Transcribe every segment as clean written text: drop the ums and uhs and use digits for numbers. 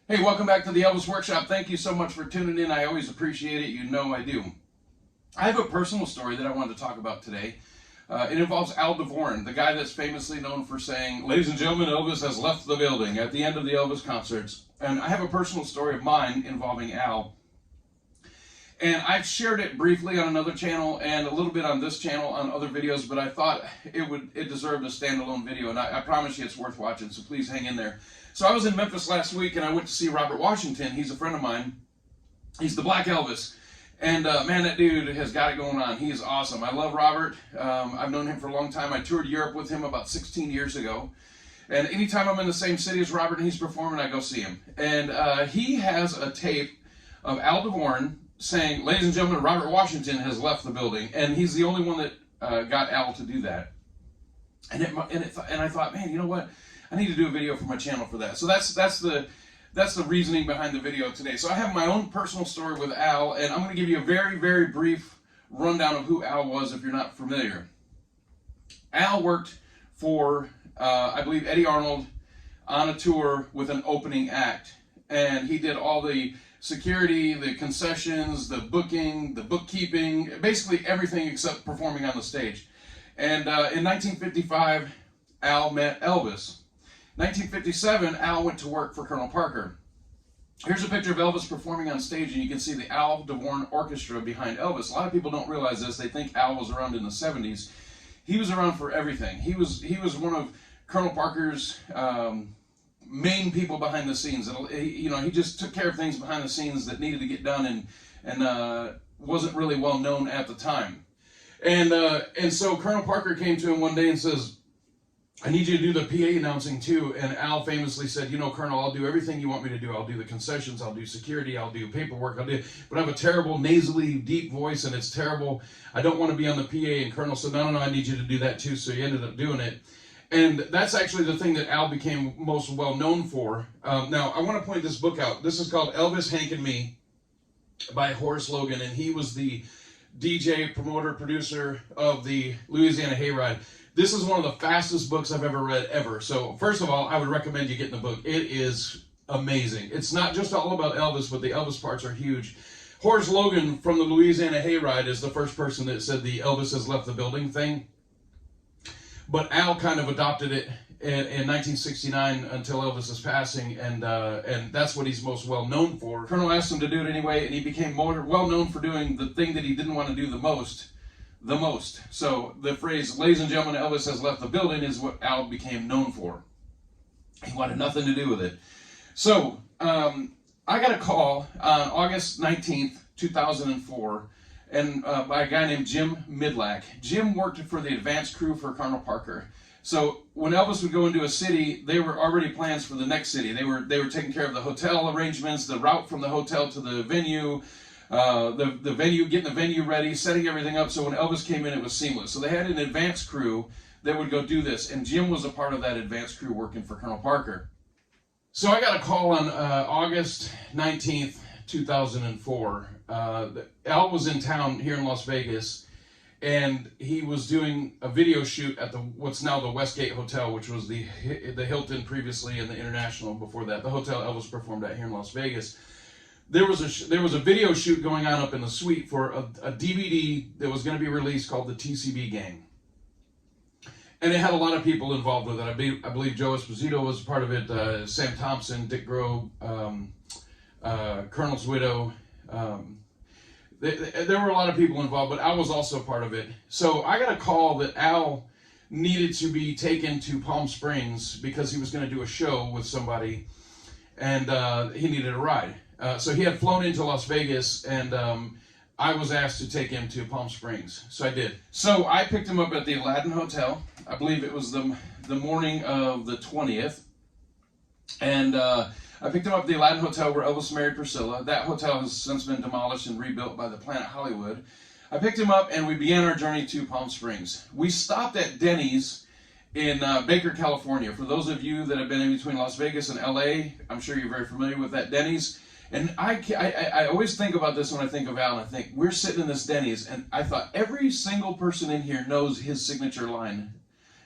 Hey, welcome back to the Elvis Workshop. Thank you so much for tuning in. I always appreciate it. You know I do. I have a personal story that I wanted to talk about today. It involves Al Dvorin, the guy that's famously known for saying, "Ladies and gentlemen, Elvis has left the building," at the end of the Elvis concerts. And I have a personal story of mine involving Al. And I've shared it briefly on another channel and a little bit on this channel on other videos, but I thought it deserved a standalone video, and I promise you it's worth watching, so please hang in there. So I was in Memphis last week, and I went to see Robert Washington. He's a friend of mine. He's the Black Elvis. And man, that dude has got it going on. He is awesome. I love Robert. I've known him for a long time. I toured Europe with him about 16 years ago. And anytime I'm in the same city as Robert and he's performing, I go see him. And he has a tape of Al Dvorin saying, "Ladies and gentlemen, Robert Washington has left the building." And he's the only one that got Al to do that. And I thought, man, you know what? I need to do a video for my channel for that. So that's the reasoning behind the video today. So I have my own personal story with Al, and I'm going to give you a very, very brief rundown of who Al was if you're not familiar. Al worked for, I believe, Eddie Arnold on a tour with an opening act. And he did all the security, the concessions, the booking, the bookkeeping, basically everything except performing on the stage. And in 1955, Al met Elvis. 1957, Al went to work for Colonel Parker. Here's a picture of Elvis performing on stage, and you can see the Al Dvorin Orchestra behind Elvis. A lot of people don't realize this. They think Al was around in the 70s. He was around for everything. He was one of Colonel Parker's main people behind the scenes. He just took care of things behind the scenes that needed to get done and wasn't really well known at the time. And so Colonel Parker came to him one day and says, "I need you to do the PA announcing too." And Al famously said, "You know, Colonel, I'll do everything you want me to do. I'll do the concessions, I'll do security, I'll do paperwork, but I have a terrible nasally deep voice and it's terrible. I don't want to be on the PA." And Colonel said, no, I need you to do that too. So he ended up doing it. And that's actually the thing that Al became most well known for. Now, I want to point this book out. This is called Elvis, Hank and Me by Horace Logan. And he was the DJ, promoter, producer of the Louisiana Hayride. This is one of the fastest books I've ever read, ever. So, first of all, I would recommend you getting the book. It is amazing. It's not just all about Elvis, but the Elvis parts are huge. Horace Logan from the Louisiana Hayride is the first person that said the "Elvis has left the building" thing. But Al kind of adopted it in 1969 until Elvis's passing, and that's what he's most well known for. Colonel asked him to do it anyway, and he became more well known for doing the thing that he didn't want to do the most. So the phrase, "Ladies and gentlemen, Elvis has left the building," is what Al became known for. He wanted nothing to do with it. So I got a call on August 19th, 2004, and by a guy named Jim Midlack. Jim worked for the advance crew for Colonel Parker. So when Elvis would go into a city, there were already plans for the next city. They were taking care of the hotel arrangements, the route from the hotel to the venue, the venue, getting the venue ready, setting everything up, so when Elvis came in, it was seamless. So they had an advance crew that would go do this, and Jim was a part of that advance crew working for Colonel Parker. So I got a call on August 19th, 2004. Al was in town here in Las Vegas, and he was doing a video shoot at what's now the Westgate Hotel, which was the Hilton previously and the International before that, the hotel Elvis performed at here in Las Vegas. There was a video shoot going on up in the suite for a DVD that was going to be released called the TCB Gang. And it had a lot of people involved with it. I believe Joe Esposito was part of it, Sam Thompson, Dick Grove, Colonel's widow. There were a lot of people involved, but Al was also part of it. So I got a call that Al needed to be taken to Palm Springs because he was going to do a show with somebody, and he needed a ride. So he had flown into Las Vegas, and I was asked to take him to Palm Springs. So I did. So I picked him up at the Aladdin Hotel. I believe it was the morning of the 20th. And I picked him up at the Aladdin Hotel where Elvis married Priscilla. That hotel has since been demolished and rebuilt by the Planet Hollywood. I picked him up, and we began our journey to Palm Springs. We stopped at Denny's in Baker, California. For those of you that have been in between Las Vegas and LA, I'm sure you're very familiar with that Denny's. And I always think about this when I think of Al, and I think, we're sitting in this Denny's, and I thought every single person in here knows his signature line.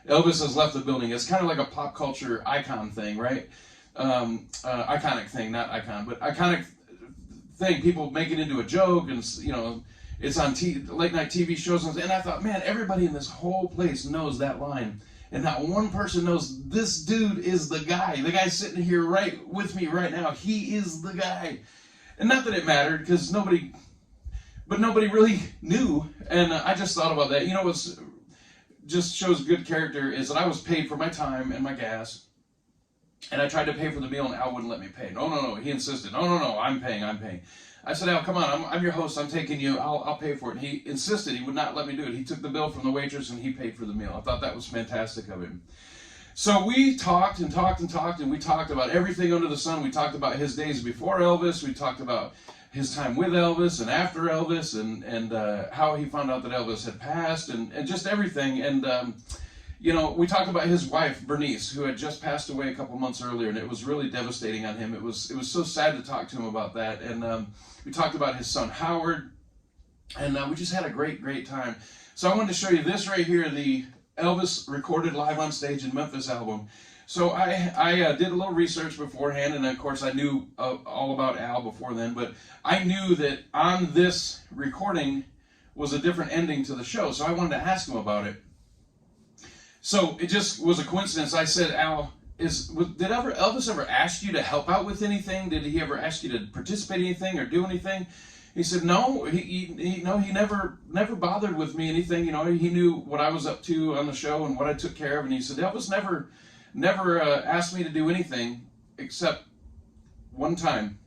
Elvis has left the building. It's kind of like a pop culture icon thing, right? iconic thing, not icon, but iconic thing. People make it into a joke, and it's on late night TV shows, and I thought, man, everybody in this whole place knows that line, and not one person knows this dude is the guy. The guy sitting here right with me right now, he is the guy. And not that it mattered, because nobody really knew, and I just thought about that. What's just shows good character is that I was paid for my time and my gas, and I tried to pay for the meal, and Al wouldn't let me pay. No, he insisted. No, I'm paying. I said, Al, come on, I'm your host, I'm taking you, I'll pay for it. And he insisted, he would not let me do it. He took the bill from the waitress, and he paid for the meal. I thought that was fantastic of him. So we talked, and we talked about everything under the sun. We talked about his days before Elvis, we talked about his time with Elvis and after Elvis, and how he found out that Elvis had passed, and just everything. And we talked about his wife, Bernice, who had just passed away a couple months earlier, and it was really devastating on him. It was so sad to talk to him about that. And we talked about his son, Howard, and we just had a great time. So I wanted to show you this right here, the Elvis recorded live on stage in Memphis album. So I did a little research beforehand, and of course I knew all about Al before then, but I knew that on this recording was a different ending to the show, so I wanted to ask him about it. So it just was a coincidence. I said, Al, did Elvis ever ask you to help out with anything? Did he ever ask you to participate in anything or do anything? He said, no, he never bothered with me anything. He knew what I was up to on the show and what I took care of. And he said, Elvis never asked me to do anything except one time.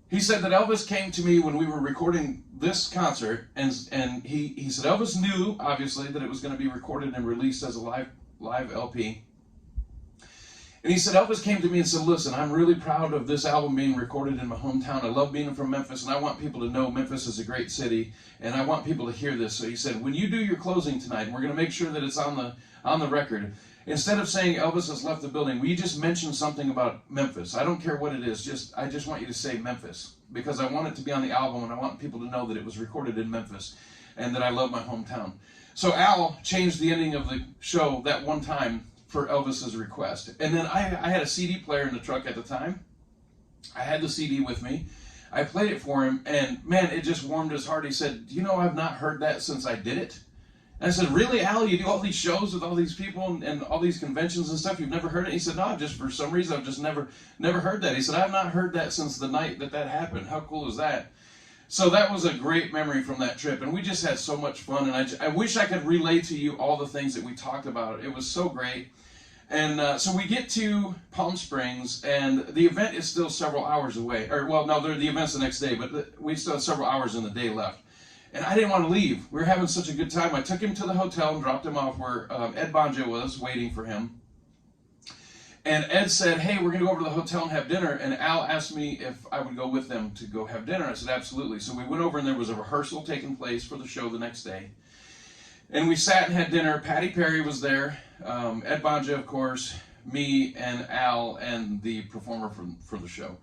He said that Elvis came to me when we were recording this concert, and he said Elvis knew, obviously, that it was going to be recorded and released as a live LP. And he said, Elvis came to me and said, listen, I'm really proud of this album being recorded in my hometown. I love being from Memphis, and I want people to know Memphis is a great city, and I want people to hear this. So he said, when you do your closing tonight, and we're going to make sure that it's on the record, instead of saying Elvis has left the building, will you just mention something about Memphis? I don't care what it is, I just want you to say Memphis, because I want it to be on the album, and I want people to know that it was recorded in Memphis, and that I love my hometown. So Al changed the ending of the show that one time for Elvis's request. And then I had a CD player in the truck at the time. I had the CD with me. I played it for him, and man, it just warmed his heart. He said, I've not heard that since I did it. And I said, really, Al, you do all these shows with all these people and all these conventions and stuff, you've never heard it? He said, no, for some reason, I've just never heard that. He said, I've not heard that since the night that happened. How cool is that? So that was a great memory from that trip, and we just had so much fun, and I wish I could relay to you all the things that we talked about. It was so great. And so we get to Palm Springs, and the event is still several hours away. The event's the next day, but we still have several hours in the day left. And I didn't want to leave. We were having such a good time. I took him to the hotel and dropped him off where Ed Bonja was waiting for him. And Ed said, hey, we're going to go over to the hotel and have dinner. And Al asked me if I would go with them to go have dinner. I said, absolutely. So we went over, and there was a rehearsal taking place for the show the next day. And we sat and had dinner. Patty Perry was there. Ed Bonja, of course, me and Al and the performer for the show.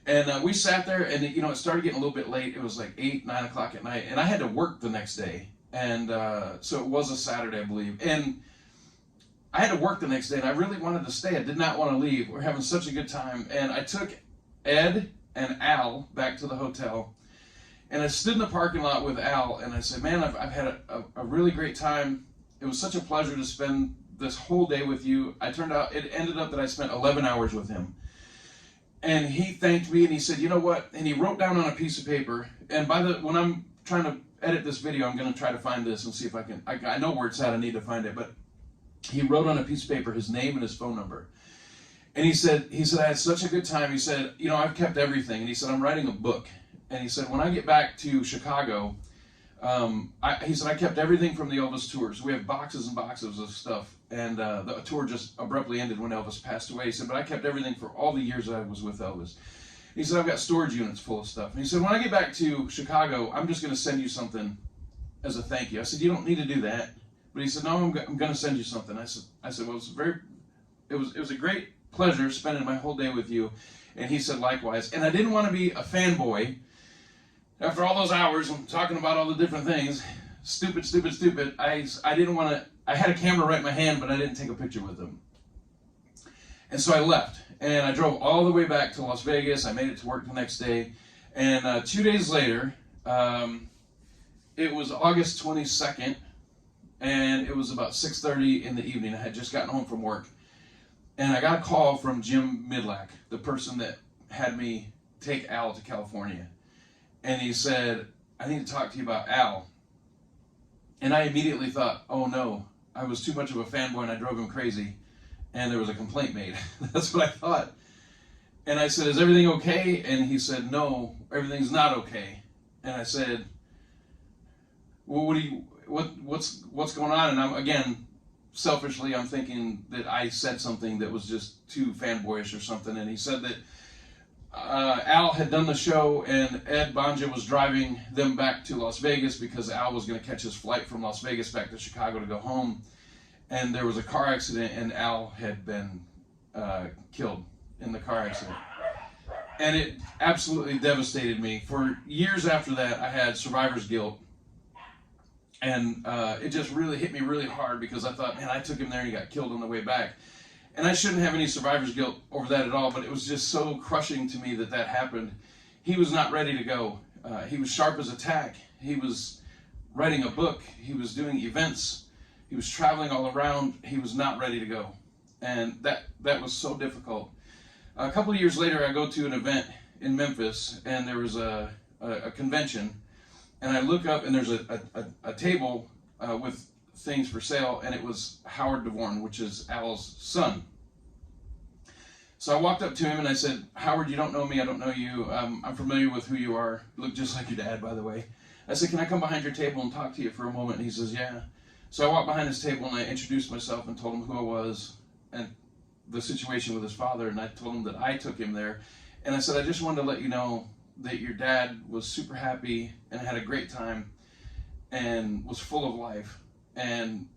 And we sat there, and it started getting a little bit late. It was like 8, 9 o'clock at night, and I had to work the next day. And so it was a Saturday, I believe. And I had to work the next day, and I really wanted to stay. I did not want to leave. We were having such a good time. And I took Ed and Al back to the hotel, and I stood in the parking lot with Al, and I said, man, I've had a really great time. It was such a pleasure to spend this whole day with you. It ended up that I spent 11 hours with him. And he thanked me, and he said, you know what? And he wrote down on a piece of paper, and when I'm trying to edit this video, I'm going to try to find this and see if I can. I know where it's at. I need to find it. But he wrote on a piece of paper his name and his phone number. And he said, I had such a good time. He said, I've kept everything. And he said, I'm writing a book. And he said, when I get back to Chicago, he said, I kept everything from the Elvis tours. We have boxes and boxes of stuff. And the tour just abruptly ended when Elvis passed away. He said, but I kept everything for all the years that I was with Elvis. He said, I've got storage units full of stuff. And he said, when I get back to Chicago, I'm just going to send you something as a thank you. I said, you don't need to do that. But he said, no, I'm going to send you something. I said, well, it was a great pleasure spending my whole day with you. And he said, likewise. And I didn't want to be a fanboy. After all those hours and talking about all the different things, stupid, I didn't want to. I had a camera right in my hand, but I didn't take a picture with them. And so I left. And I drove all the way back to Las Vegas. I made it to work the next day. And 2 days later, it was August 22nd, and it was about 6:30 in the evening. I had just gotten home from work. And I got a call from Jim Midlack, the person that had me take Al to California. And he said, I need to talk to you about Al. And I immediately thought, oh no, I was too much of a fanboy and I drove him crazy. And there was a complaint made. That's what I thought. And I said, is everything okay? And he said, no, everything's not okay. And I said, well, what's going on? And I'm, again, selfishly, I'm thinking that I said something that was just too fanboyish or something. And he said that Al had done the show and Ed Banja was driving them back to Las Vegas because Al was going to catch his flight from Las Vegas back to Chicago to go home. And there was a car accident and Al had been killed in the car accident. And it absolutely devastated me. For years after that, I had survivor's guilt. And it just really hit me really hard because I thought, man, I took him there and he got killed on the way back. And I shouldn't have any survivor's guilt over that at all, but it was just so crushing to me that that happened. He was not ready to go. He was sharp as a tack. He was writing a book. He was doing events. He was traveling all around. He was not ready to go. And that was so difficult. A couple of years later, I go to an event in Memphis, and there was a convention. And I look up, and there's a table with things for sale, and it was Howard Dvorin, which is Al's son. So I walked up to him and I said, Howard, you don't know me, I don't know you. I'm familiar with who you are. You look just like your dad, by the way. I said, can I come behind your table and talk to you for a moment? And he says, yeah. So I walked behind his table and I introduced myself and told him who I was and the situation with his father, and I told him that I took him there. And I said, I just wanted to let you know that your dad was super happy and had a great time and was full of life and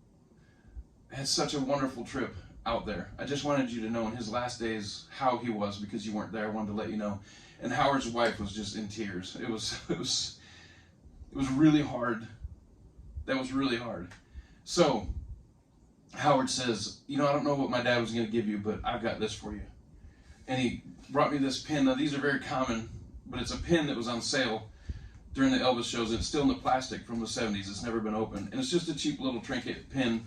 had such a wonderful trip out there. I just wanted you to know in his last days how he was, because you weren't there. I wanted to let you know. And Howard's wife was just in tears. It was really hard. That was really hard. So Howard says, I don't know what my dad was going to give you, but I've got this for you. And he brought me this pin. Now these are very common, but it's a pin that was on sale during the Elvis shows. It's still in the plastic from the 70s. It's never been opened. And it's just a cheap little trinket pin.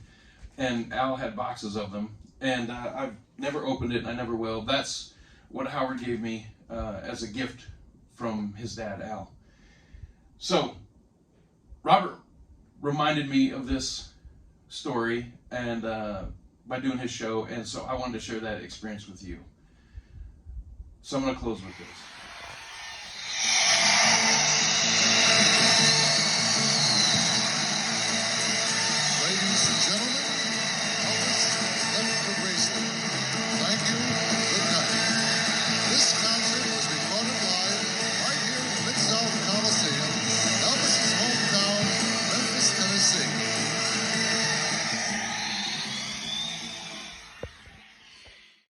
And Al had boxes of them. And I've never opened it, and I never will. That's what Howard gave me as a gift from his dad, Al. So Robert reminded me of this story and by doing his show. And so I wanted to share that experience with you. So I'm going to close with this.